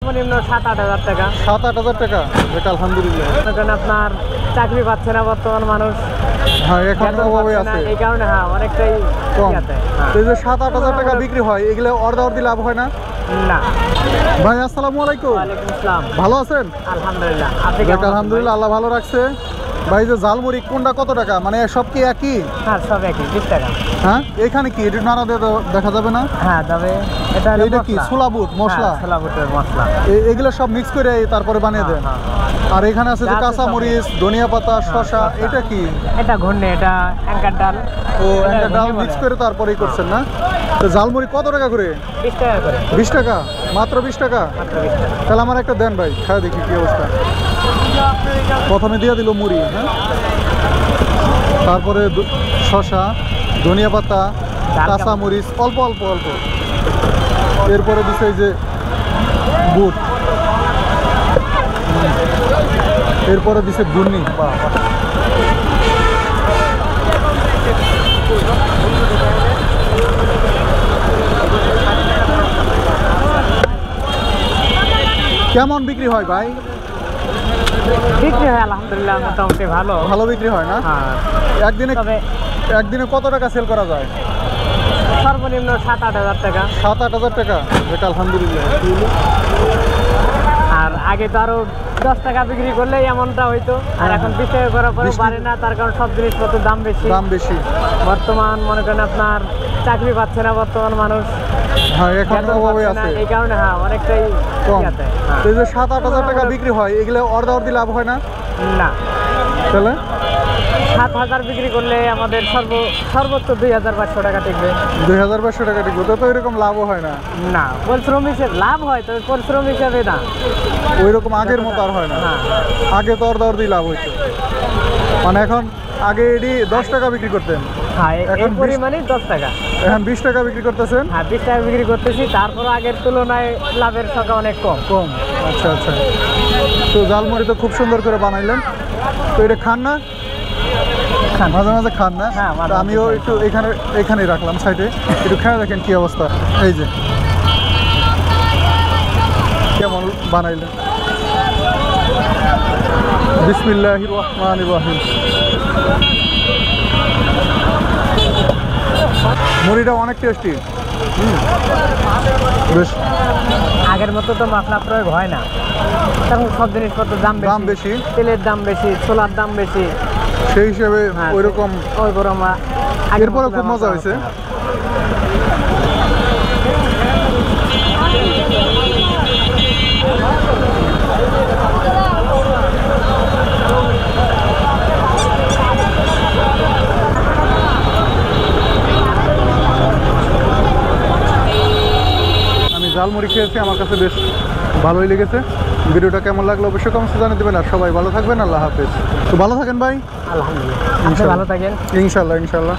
সর্বনিম্ন 7-8 হাজার টাকা। 7-8 হাজার টাকা, এটা আলহামদুলিল্লাহ। কারণ আপনার চাকরি পাচ্ছে না বর্তমান মানুষ, হ্যাঁ এখন বেতন অভাবে পাচ্ছে না, আছে এই কারণে অনেকটাই কম। ইয়াতে, হ্যাঁ। তো এই যে 7-8 হাজার টাকা বিক্রি হয়, এগুলো অর্ধি লাভ হয় না? না। ভাই আসসালামু আলাইকুম। ওয়ালাইকুম আসসালাম। ভালো আছেন? আলহামদুলিল্লাহ। আপনি যাক, কেমন আছেন? আলহামদুলিল্লাহ, আল্লাহ ভালো রাখছে। ভাই যে জালমুড়ি কোনটা কত টাকা, মানে সব কি একই? হ্যাঁ সব একই, 20 টাকা। হ্যাঁ এখানে কি এটা নাড়া দিয়ে দেখা যাবে না? হ্যাঁ তবে এটা হলো এইটা কি মশলা। ছোলা বুট মশলা? হ্যাঁ, ছোলা বুটের মশলা। এগুলো সব মিক্স করে তারপরে বানিয়ে দেন? হ্যাঁ। আর এখানে আছে যে যা আছে কাঁচা সব মরিচ, ধনিয়া পাতা, শসা, শসা। এটা কি? এটা ঘুরনে, এটা অ্যাঙ্কার ডাল। ও এটা একটা ডাল ঘুগনি মিক্স বলে। করে তারপরেই করছেন না? তো জালমুড়ি কত টাকা করে? 20 টাকা করে। 20 টাকা, মাত্র 20 টাকা? মাত্র 20 টাকা। তাহলে আমার একটা দেন ভাই, খাই দেখি কি অবস্থা। প্রথমে দিয়ে দিল মুড়ি, হ্যাঁ, তারপরে শসা, ধনিয়া পাতা, কাঁচা মরিচ, অল্প অল্প অল্প, এরপরে দিছে এই যে বুট, এরপরে দিছে ঘূর্ণি। বাহ বাহ। কেমন বিক্রি হয় ভাই? বিক্রি হয় আলহামদুলিল্লাহ, মোটামুটি ভালো। ভালো বিক্রি হয় না? হ্যাঁ। একদিনে তবে একদিনে কত টাকা সেল করা যায়? সর্বনিম্ন 7-8 হাজার টাকা। 7-8 হাজার টাকা, এটা আলহামদুলিল্লাহ। আর আগে তো আরো 10 টাকা বিক্রি করলেই এমনটা হইতো, আর এখন 20 টাকা করার পরে 20 টাকা। পারে না, তার কারণ সব জিনিসপত্রের দাম বেশি। দাম বেশি। বর্তমান মনে করেন আপনার চাকরি পাচ্ছে না বর্তমান মানুষ, হ্যাঁ এখন বেতন অভাবে পাচ্ছে না, আছে এই কারণে অনেকটাই কম। ইয়াতে, হ্যাঁ। তো এই যে 7-8 হাজার টাকা বিক্রি হয়, এগুলো অর্ধি লাভ হয় না? না। তাহলে 7,000 বিক্রি করলে আমাদের সর্বোচ্চ 2,500 টাকা টিকবে। 2,500 টাকা টিকবে, তো এরকম লাভও হয় না? না, পরিশ্রম হিসেবে লাভ হয়, তবে পরিশ্রম হিসেবে না। ওই রকম আগের মতো আর হয় না? হ্যাঁ। আগে তো অর্ধি লাভ হইতো, মানে এখন আগে এটি 10 টাকা বিক্রি করতেন, হ্যাঁ এখন এই পরিমাণই 10 টাকা। এখন 20 টাকা বিক্রি করতেছেন? হ্যাঁ 20 টাকা বিক্রি করতেছি, তারপর আগের তুলনায় লাভের সংখ্যা অনেক কম। কম, আচ্ছা আচ্ছা। তো জালমুড়ি তো খুব সুন্দর করে বানাইলেন, তো এটা খান না? খান। মাঝে মাঝে খান না? হ্যাঁ, মাঝে তো মাঝে আমিও খাই। একটু এখানেই রাখলাম সাইডে, একটু খেয়ে দেখেন কি অবস্থা। এই যে কেমন বানাইলেন। বিসমিল্লাহির রহমানির রহিম। মুড়িটা অনেক টেস্টি। বেশ। আগের মতো তো মশলা প্রয়োগ হয় না, কারণ সব জিনিসপত্রের দাম বেশি। তেলের দাম বেশি, ছোলার দাম বেশি, সেই হিসেবে হ্যাঁ, ওই রকম। ওই গরম। এরপরে খুব মজা হয়েছে। আমি জালমুড়ি খেয়েছি, আমার কাছে বেশ ভালোই লেগেছে। ভিডিওটা কেমন লাগলো অবশ্যই কমেন্টে জানিয়ে দেবেন। আর সবাই ভালো থাকবেন, আল্লাহ হাফেজ। তো ভালো থাকেন ভাই। আলহামদুলিল্লাহ, আপনি ইনশাল্লাহ। ভালো থাকেন। ইনশাল্লাহ ইনশাল্লাহ।